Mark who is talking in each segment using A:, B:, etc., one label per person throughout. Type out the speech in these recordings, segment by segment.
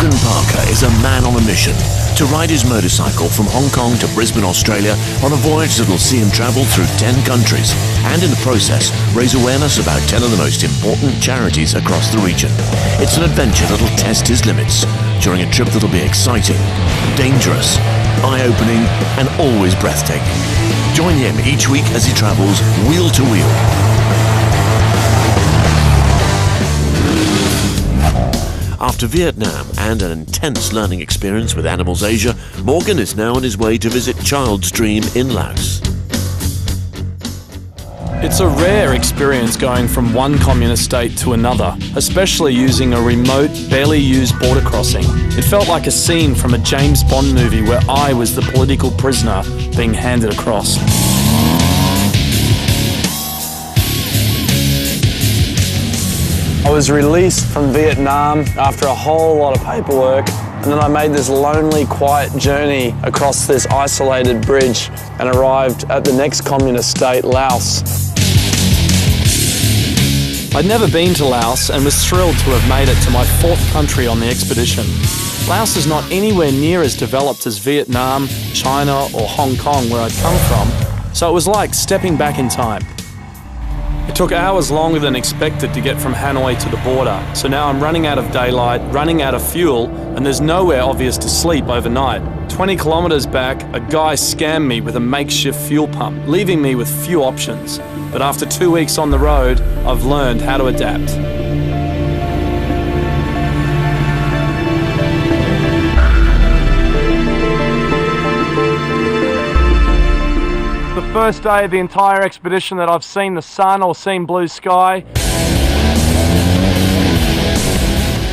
A: Morgan Parker is a man on a mission to ride his motorcycle from Hong Kong to Brisbane, Australia on a voyage that will see him travel through 10 countries and in the process raise awareness about 10 of the most important charities across the region. It's an adventure that'll test his limits during a trip that'll be exciting, dangerous, eye-opening and always breathtaking. Join him each week as he travels wheel to wheel. After Vietnam and an intense learning experience with Animals Asia, Morgan is now on his way to visit Child's Dream in Laos.
B: It's a rare experience going from one communist state to another, especially using a remote, barely used border crossing. It felt like a scene from a James Bond movie where I was the political prisoner being handed across. I was released from Vietnam after a whole lot of paperwork, and then I made this lonely, quiet journey across this isolated bridge and arrived at the next communist state, Laos. I'd never been to Laos and was thrilled to have made it to my fourth country on the expedition. Laos is not anywhere near as developed as Vietnam, China or Hong Kong where I'd come from, so it was like stepping back in time. It took hours longer than expected to get from Hanoi to the border, so now I'm running out of daylight, running out of fuel, and there's nowhere obvious to sleep overnight. 20 kilometers back, a guy scammed me with a makeshift fuel pump, leaving me with few options. But after 2 weeks on the road, I've learned how to adapt. The first day of the entire expedition that I've seen the sun or seen blue sky.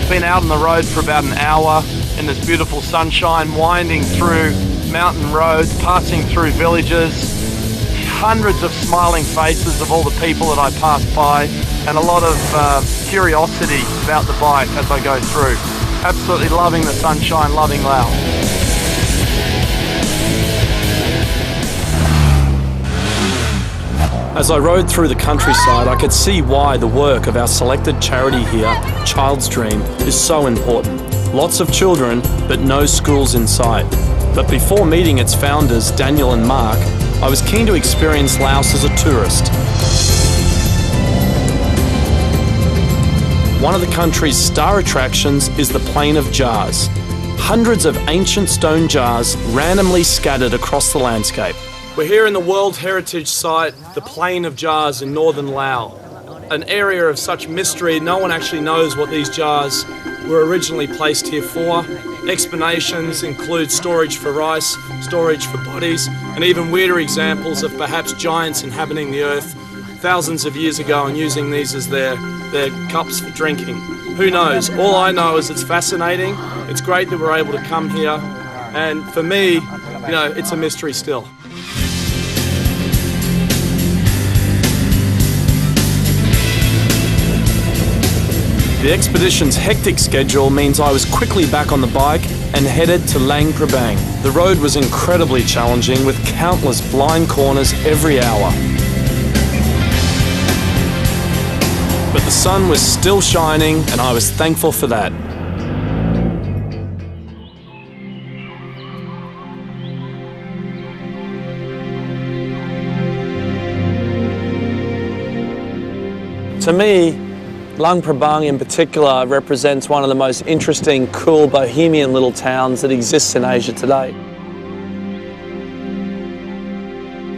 B: Been out on the road for about an hour in this beautiful sunshine, winding through mountain roads, passing through villages, hundreds of smiling faces of all the people that I pass by, and a lot of curiosity about the bike as I go through. Absolutely loving the sunshine, loving Laos. As I rode through the countryside, I could see why the work of our selected charity here, Child's Dream, is so important. Lots of children, but no schools in sight. But before meeting its founders, Daniel and Mark, I was keen to experience Laos as a tourist. One of the country's star attractions is the Plain of Jars. Hundreds of ancient stone jars randomly scattered across the landscape. We're here in the World Heritage Site, the Plain of Jars in northern Laos. An area of such mystery, no one actually knows what these jars were originally placed here for. Explanations include storage for rice, storage for bodies, and even weirder examples of perhaps giants inhabiting the earth thousands of years ago and using these as their cups for drinking. Who knows? All I know is it's fascinating. It's great that we're able to come here, and for me, it's a mystery still. The expedition's hectic schedule means I was quickly back on the bike and headed to Luang Prabang. The road was incredibly challenging with countless blind corners every hour. But the sun was still shining and I was thankful for that. To me, Luang Prabang in particular represents one of the most interesting, cool, bohemian little towns that exists in Asia today.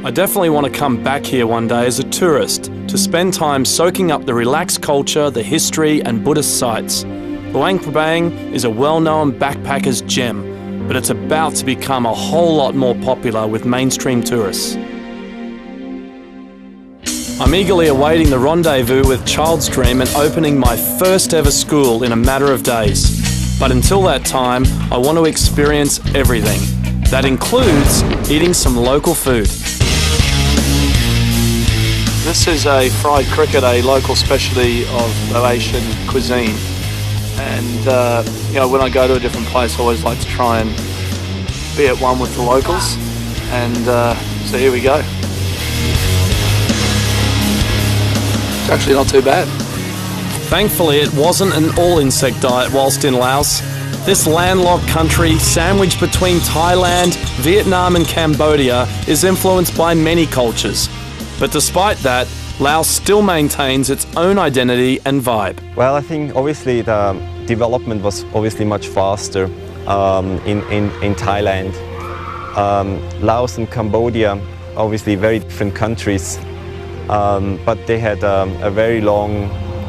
B: I definitely want to come back here one day as a tourist to spend time soaking up the relaxed culture, the history and Buddhist sites. Luang Prabang is a well-known backpacker's gem, but it's about to become a whole lot more popular with mainstream tourists. I'm eagerly awaiting the rendezvous with Child's Dream and opening my first ever school in a matter of days. But until that time, I want to experience everything. That includes eating some local food. This is a fried cricket, a local specialty of Laotian cuisine. And when I go to a different place, I always like to try and be at one with the locals. And so here we go. It's actually not too bad. Thankfully, it wasn't an all-insect diet whilst in Laos. This landlocked country, sandwiched between Thailand, Vietnam and Cambodia, is influenced by many cultures. But despite that, Laos still maintains its own identity and vibe.
C: Well, I think obviously the development was obviously much faster in Thailand. Laos and Cambodia, obviously very different countries, but they had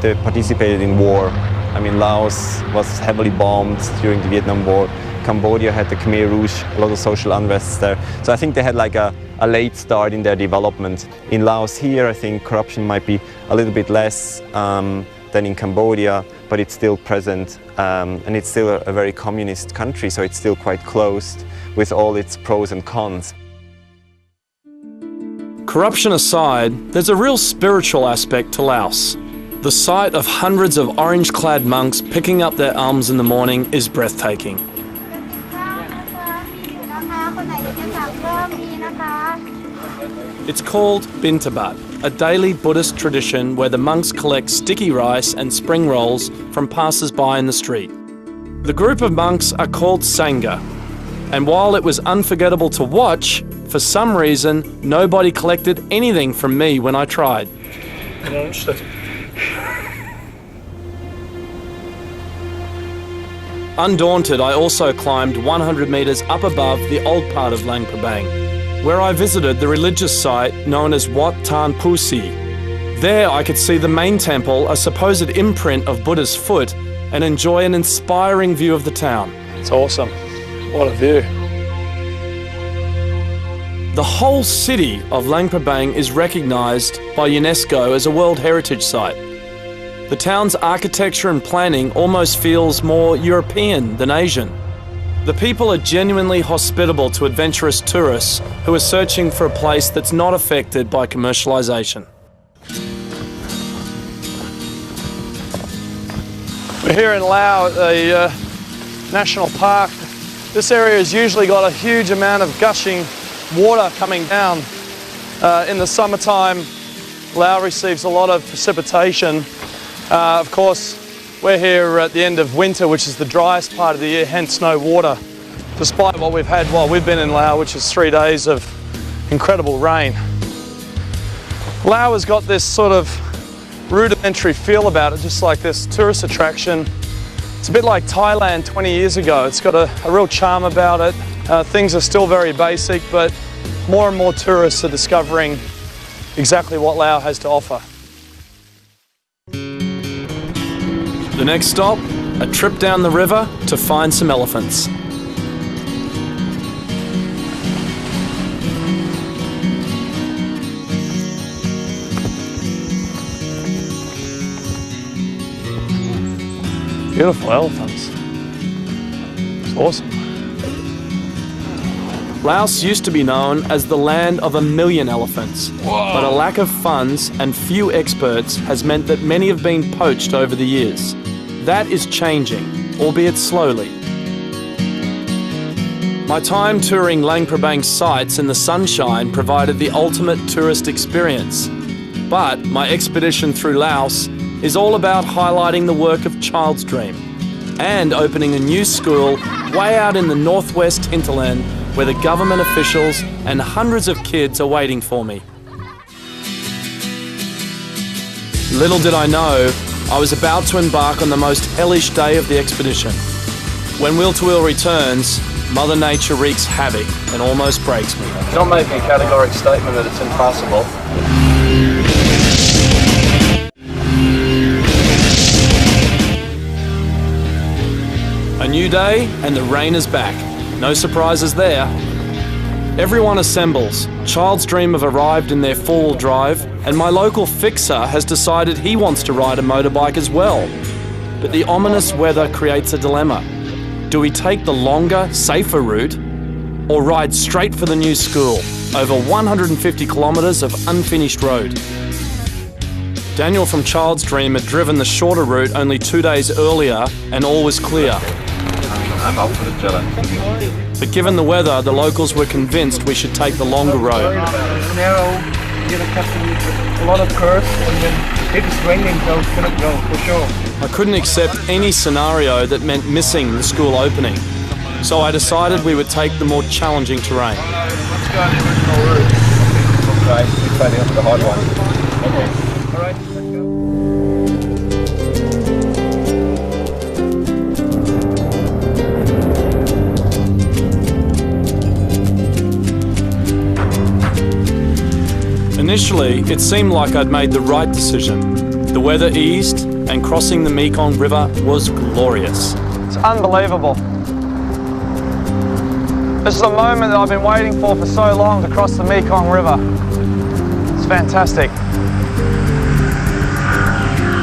C: they participated in war. I mean, Laos was heavily bombed during the Vietnam War. Cambodia had the Khmer Rouge, a lot of social unrest there. So I think they had like a late start in their development. In Laos here, I think corruption might be a little bit less than in Cambodia, but it's still present. And it's still a very communist country, so it's still quite closed with all its pros and cons.
B: Corruption aside, there's a real spiritual aspect to Laos. The sight of hundreds of orange-clad monks picking up their alms in the morning is breathtaking. It's called Bintabat, a daily Buddhist tradition where the monks collect sticky rice and spring rolls from passers-by in the street. The group of monks are called Sangha, and while it was unforgettable to watch, for some reason, nobody collected anything from me when I tried. Undaunted, I also climbed 100 metres up above the old part of Luang Prabang, where I visited the religious site known as Wat Tan Pusi. There I could see the main temple, a supposed imprint of Buddha's foot, and enjoy an inspiring view of the town. It's awesome. What a view. The whole city of Luang Prabang is recognised by UNESCO as a World Heritage Site. The town's architecture and planning almost feels more European than Asian. The people are genuinely hospitable to adventurous tourists who are searching for a place that's not affected by commercialisation. We're here in Laos at the National Park. This area has usually got a huge amount of gushing water coming down. In the summertime, Laos receives a lot of precipitation. Of course, we're here at the end of winter, which is the driest part of the year, hence no water, despite what we've had while we've been in Laos, which is 3 days of incredible rain. Laos has got this sort of rudimentary feel about it, just like this tourist attraction. It's a bit like Thailand 20 years ago. It's got a real charm about it. Things are still very basic, but more and more tourists are discovering exactly what Laos has to offer. The next stop, a trip down the river to find some elephants. Beautiful elephants. It's awesome. Laos used to be known as the land of 1 million elephants. Whoa. But a lack of funds and few experts has meant that many have been poached over the years. That is changing, albeit slowly. My time touring Luang Prabang sites in the sunshine provided the ultimate tourist experience. But my expedition through Laos is all about highlighting the work of Child's Dream and opening a new school way out in the northwest hinterland where the government officials and hundreds of kids are waiting for me. Little did I know, I was about to embark on the most hellish day of the expedition. When Wheel2Wheel returns, Mother Nature wreaks havoc and almost breaks me. It's not making a categorical statement that it's impossible. A new day and the rain is back. No surprises there. Everyone assembles. Child's Dream have arrived in their four-wheel drive, and my local fixer has decided he wants to ride a motorbike as well. But the ominous weather creates a dilemma. Do we take the longer, safer route, or ride straight for the new school, over 150 kilometres of unfinished road? Daniel from Child's Dream had driven the shorter route only 2 days earlier, and all was clear.
D: I'm up for the challenge.
B: But given the weather, the locals were convinced we should take the longer road.
D: Narrow,
E: here the caption with a lot of curves, and then it is raining, so it's gonna go for sure.
B: I couldn't accept any scenario that meant missing the school opening, so I decided we would take the more challenging terrain.
E: Let's go on the original route.
D: Okay, let's try the hard one.
E: Okay. Alright, let's go.
B: Initially, it seemed like I'd made the right decision. The weather eased and crossing the Mekong River was glorious.
F: It's unbelievable. This is a moment that I've been waiting for so long to cross the Mekong River. It's fantastic.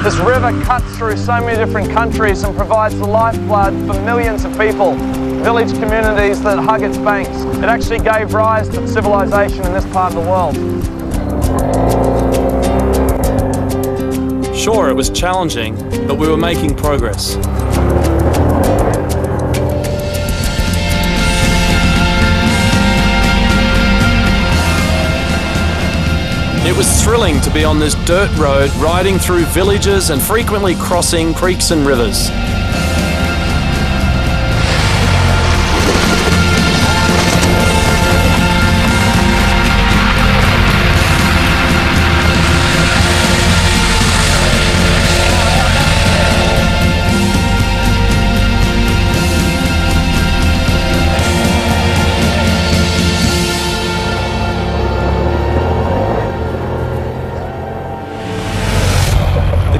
F: This river cuts through so many different countries and provides the lifeblood for millions of people, village communities that hug its banks. It actually gave rise to civilization in this part of the world.
B: Sure, it was challenging, but we were making progress. It was thrilling to be on this dirt road, riding through villages and frequently crossing creeks and rivers.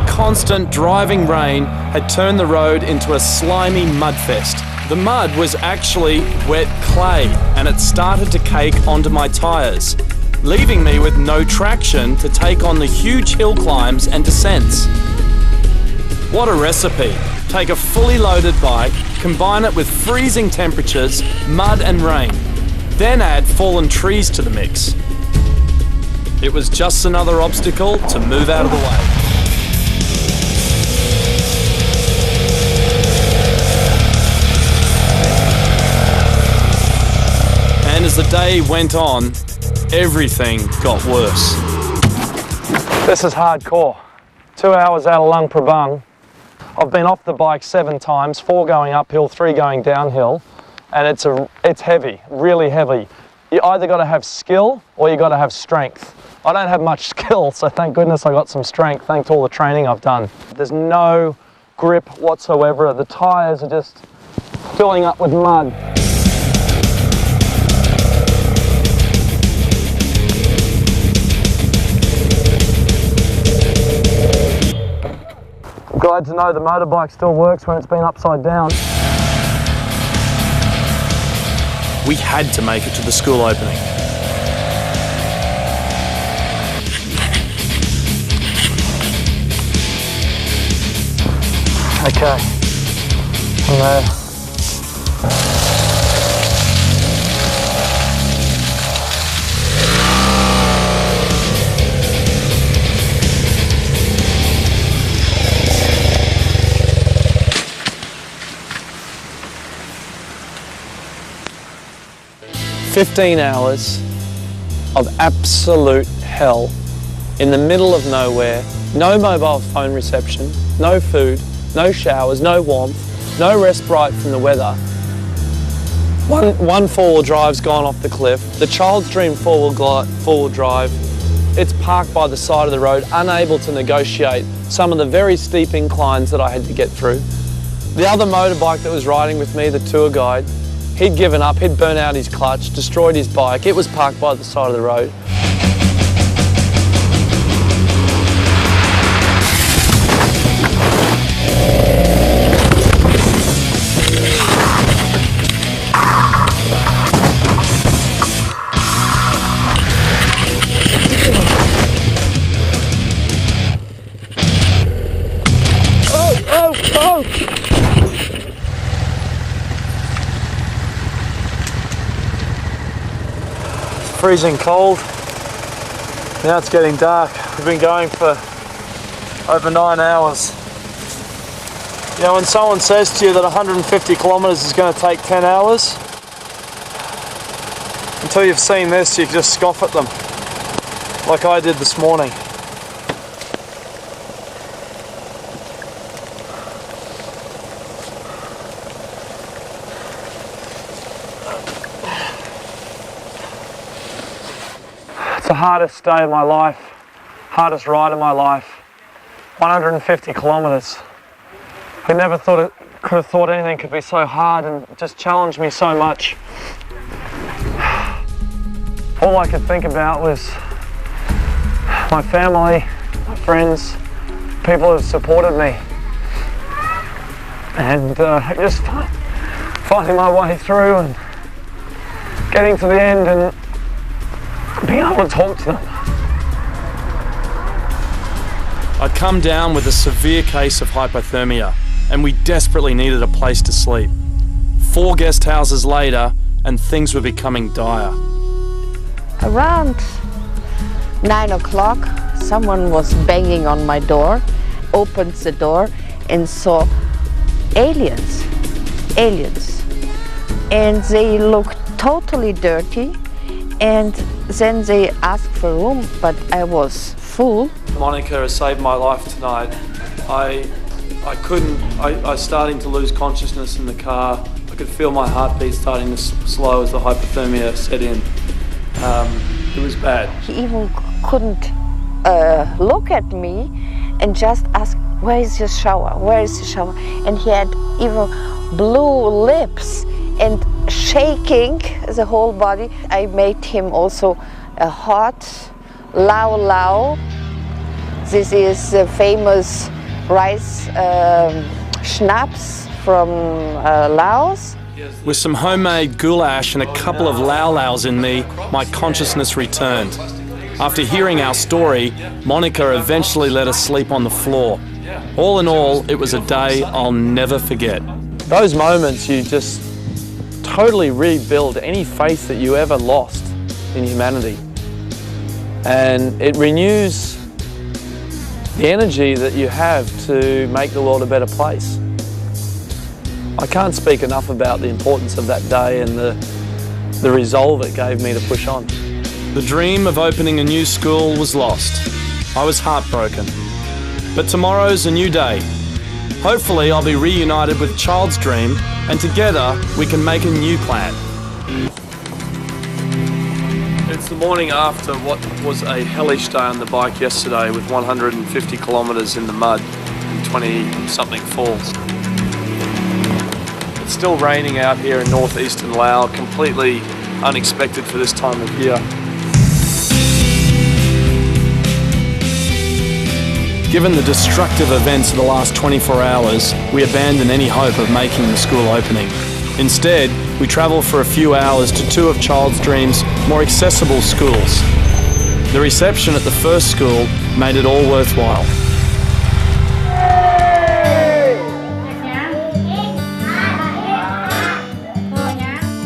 B: Constant driving rain had turned the road into a slimy mudfest. The mud was actually wet clay and it started to cake onto my tyres, leaving me with no traction to take on the huge hill climbs and descents. What a recipe. Take a fully loaded bike, combine it with freezing temperatures, mud and rain, then add fallen trees to the mix. It was just another obstacle to move out of the way. And as the day went on, everything got worse.
F: This is hardcore. 2 hours out of Luang Prabang. I've been off the bike 7 times, 4 going uphill, 3 going downhill, and it's heavy, really heavy. You either got to have skill or you got to have strength. I don't have much skill, so thank goodness I got some strength thanks to all the training I've done. There's no grip whatsoever. The tyres are just filling up with mud. Glad to know the motorbike still works when it's been upside down.
B: We had to make it to the school opening.
F: Okay, I'm there. 15 hours of absolute hell in the middle of nowhere, no mobile phone reception, no food, no showers, no warmth, no respite from the weather. One four-wheel drive's gone off the cliff. The child's dream four-wheel drive, it's parked by the side of the road, unable to negotiate some of the very steep inclines that I had to get through. The other motorbike that was riding with me, the tour guide, he'd given up, he'd burnt out his clutch, destroyed his bike. It was parked by the side of the road. Freezing cold. Now it's getting dark. We've been going for over 9 hours. You know, when someone says to you that 150 kilometres is going to take 10 hours, until you've seen this, you just scoff at them.
B: like I did this morning.
F: It's the hardest day of my life, hardest ride of my life. 150 kilometres. I never could have thought anything could be so hard and just challenged me so much. All I could think about was my family, my friends, people who have supported me, and just finding my way through and getting to the end and being able to talk to them.
B: I'd come down with a severe case of hypothermia, and we desperately needed a place to sleep. 4 guest houses later, and things were becoming dire.
G: Around 9 o'clock, someone was banging on my door, opened the door and saw aliens. And they looked totally dirty, and then they asked for room, but I was full.
B: Monica has saved my life tonight. I was starting to lose consciousness in the car. I could feel my heartbeat starting to slow as the hypothermia set in. It was bad.
G: He even couldn't look at me and just ask, where is your shower? Where is the shower? And he had even blue lips and shaking the whole body. I made him also a hot lau. This is the famous rice schnapps from Laos.
B: With some homemade goulash and a couple of lau-laus in me, my consciousness returned. After hearing our story, Monica eventually let us sleep on the floor. All in all, it was a day I'll never forget.
F: Those moments, you just totally rebuild any faith that you ever lost in humanity. And it renews the energy that you have to make the world a better place. I can't speak enough about the importance of that day and the resolve it gave me to push on.
B: The dream of opening a new school was lost. I was heartbroken. But tomorrow's a new day. Hopefully I'll be reunited with Child's Dream, and together we can make a new plan. It's the morning after what was a hellish day on the bike yesterday, with 150 kilometres in the mud and 20-something falls. It's still raining out here in northeastern Laos, completely unexpected for this time of year. Given the destructive events of the last 24 hours, we abandoned any hope of making the school opening. Instead, we travelled for a few hours to 2 of Child's Dream's more accessible schools. The reception at the first school made it all worthwhile.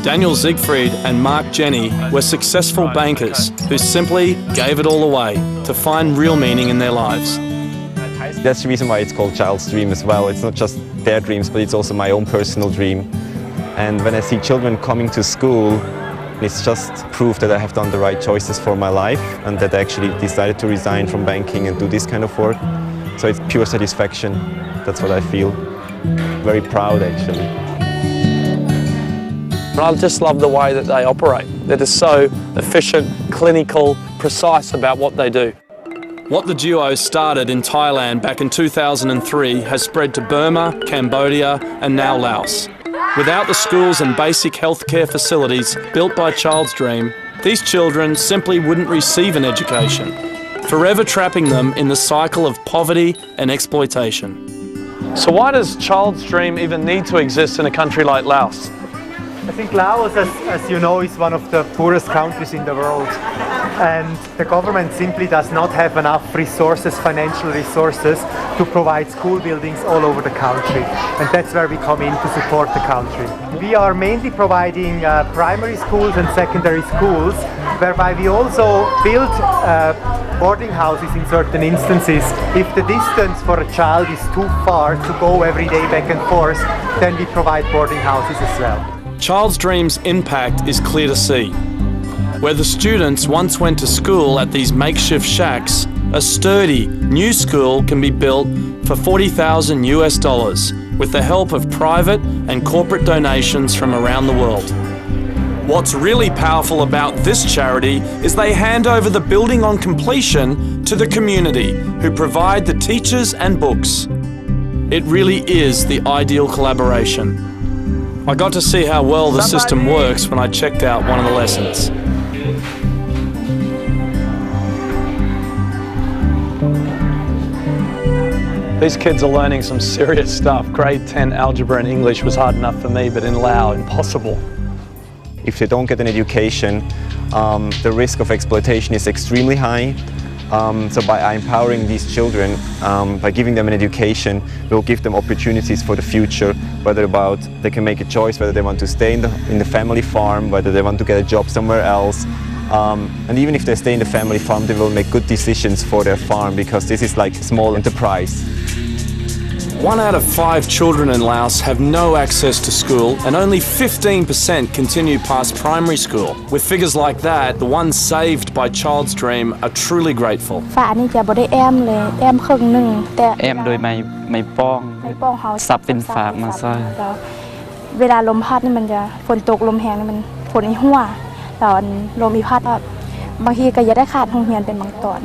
B: Daniel Siegfried and Mark Jenny were successful bankers who simply gave it all away to find real meaning in their lives.
C: That's the reason why it's called Child's Dream as well. It's not just their dreams, but it's also my own personal dream. And when I see children coming to school, it's just proof that I have done the right choices for my life and that I actually decided to resign from banking and do this kind of work. So it's pure satisfaction. That's what I feel. Very proud, actually.
F: I just love the way that they operate. They're just so efficient, clinical, precise about what they do.
B: What the duo started in Thailand back in 2003 has spread to Burma, Cambodia and now Laos. Without the schools and basic healthcare facilities built by Child's Dream, these children simply wouldn't receive an education, forever trapping them in the cycle of poverty and exploitation.
F: So why does Child's Dream even need to exist in a country like Laos?
E: I think Laos, as you know, is one of the poorest countries in the world, and the government simply does not have enough resources, financial resources, to provide school buildings all over the country, and that's where we come in to support the country. We are mainly providing primary schools and secondary schools, whereby we also build boarding houses in certain instances. If the distance for a child is too far to go every day back and forth, then we provide boarding houses as well.
B: Child's Dream's impact is clear to see. Where the students once went to school at these makeshift shacks, a sturdy, new school can be built for $40,000 US with the help of private and corporate donations from around the world. What's really powerful about this charity is they hand over the building on completion to the community, who provide the teachers and books. It really is the ideal collaboration. I got to see how well the system works when I checked out one of the lessons. These kids are learning some serious stuff. Grade 10 algebra and English was hard enough for me, but in Lao, impossible.
C: If they don't get an education, the risk of exploitation is extremely high. So by empowering these children, by giving them an education, we'll give them opportunities for the future, whether they can make a choice whether they want to stay in the family farm, whether they want to get a job somewhere else. And even if they stay in the family farm, they will make good decisions for their farm, because this is like a small enterprise.
B: 1 out of 5 children in Laos have no access to school, and only 15% continue past primary school. With figures like that, the ones saved by Child's Dream are truly grateful.
H: ฝานี่จะบ่ได้แอมเลยแอมครึ่งหนึ่งแต่
I: แอมโดยไม่ป้อง
H: เฮา
I: ซับเป็นฝากมาใส่
H: เวลาลมพัดนี่มันจะฝนตกลมแรงนี่มันฝนอีหัวตอนลมอีพัดบางทีก็จะได้ขาดโรงเรียนเป็นบางตอน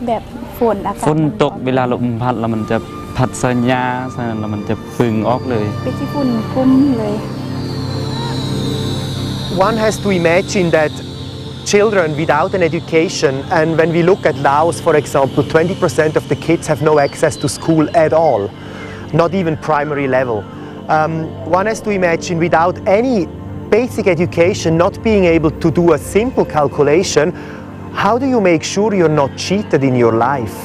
H: แบบฝนอากาศ
I: ฝนตกเวลาลมพัดแล้วมันจะพัดสัญญาแล้วมันจะปึงออกเลย
H: เป็นที่ฝุ่นคุ้มเลย
E: One has to imagine that children without an education, and when we look at Laos, for example, 20% of the kids have no access to school at all, not even primary level. One has to imagine without any basic education, not being able to do a simple calculation, how do you make sure you're not cheated in your life?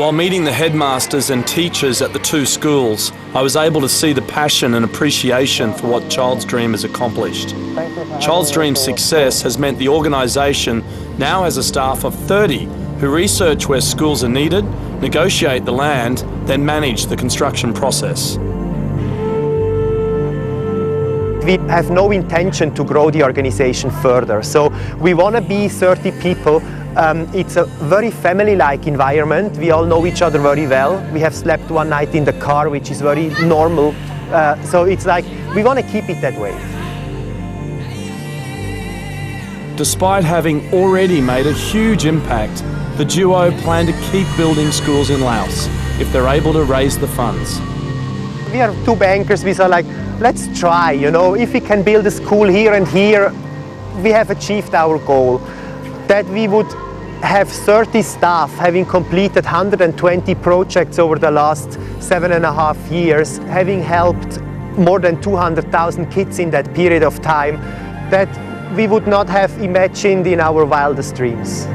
B: While meeting the headmasters and teachers at the 2 schools, I was able to see the passion and appreciation for what Child's Dream has accomplished. Child's Dream's success has meant the organisation now has a staff of 30 who research where schools are needed, negotiate the land, then manage the construction process.
E: We have no intention to grow the organisation further, so we want to be 30 people. It's a very family-like environment. We all know each other very well. We have slept one night in the car, which is very normal. So it's like, we want to keep it that way.
B: Despite having already made a huge impact, the duo plan to keep building schools in Laos if they're able to raise the funds.
E: We are 2 bankers. We are like, let's try, you know, if we can build a school here and here, we have achieved our goal. That we would have 30 staff having completed 120 projects over the last 7.5 years, having helped more than 200,000 kids in that period of time, that we would not have imagined in our wildest dreams.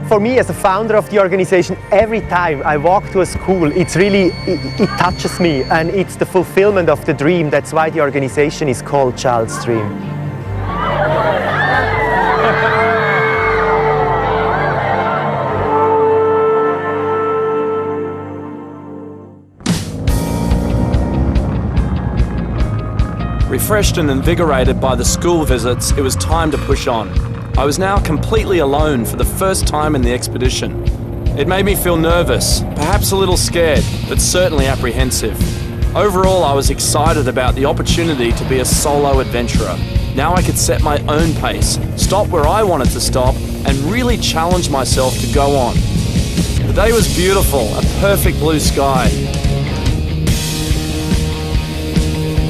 E: For me, as a founder of the organization, every time I walk to a school, it's really, it touches me, and it's the fulfillment of the dream. That's why the organization is called Child's Dream.
B: Refreshed and invigorated by the school visits, it was time to push on. I was now completely alone for the first time in the expedition. It made me feel nervous, perhaps a little scared, but certainly apprehensive. Overall, I was excited about the opportunity to be a solo adventurer. Now I could set my own pace, stop where I wanted to stop, and really challenge myself to go on. The day was beautiful, a perfect blue sky.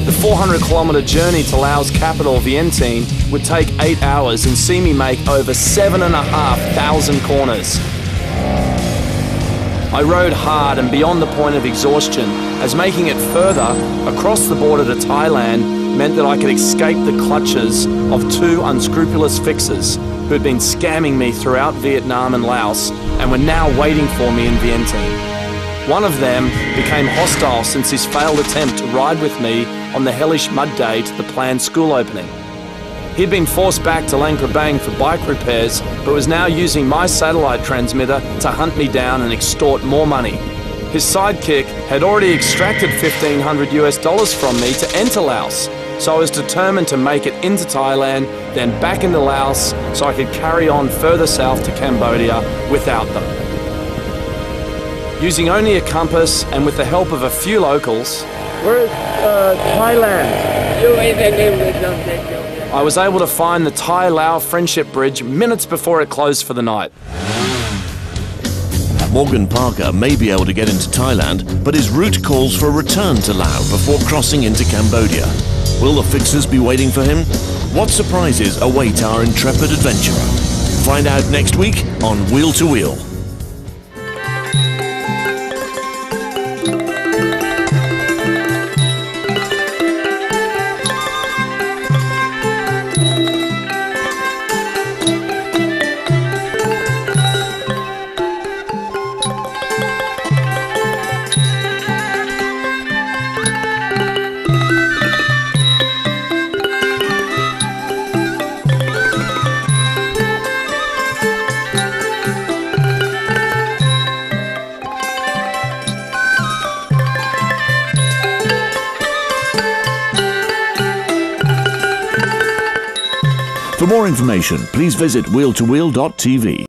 B: The 400-kilometre journey to Laos' capital, Vientiane, would take 8 hours and see me make over 7,500 corners. I rode hard and beyond the point of exhaustion, as making it further across the border to Thailand meant that I could escape the clutches of 2 unscrupulous fixers who had been scamming me throughout Vietnam and Laos and were now waiting for me in Vientiane. One of them became hostile since his failed attempt to ride with me on the hellish mud day to the planned school opening. He'd been forced back to Luang Prabang for bike repairs, but was now using my satellite transmitter to hunt me down and extort more money. His sidekick had already extracted $1,500 from me to enter Laos, so I was determined to make it into Thailand, then back into Laos, so I could carry on further south to Cambodia without them. Using only a compass and with the help of a few locals,
J: Where's Thailand?
B: I was able to find the Thai-Lao Friendship Bridge minutes before it closed for the night.
A: Morgan Parker may be able to get into Thailand, but his route calls for a return to Laos before crossing into Cambodia. Will the fixers be waiting for him? What surprises await our intrepid adventurer? Find out next week on Wheel2Wheel. For more information, please visit wheel2wheel.tv.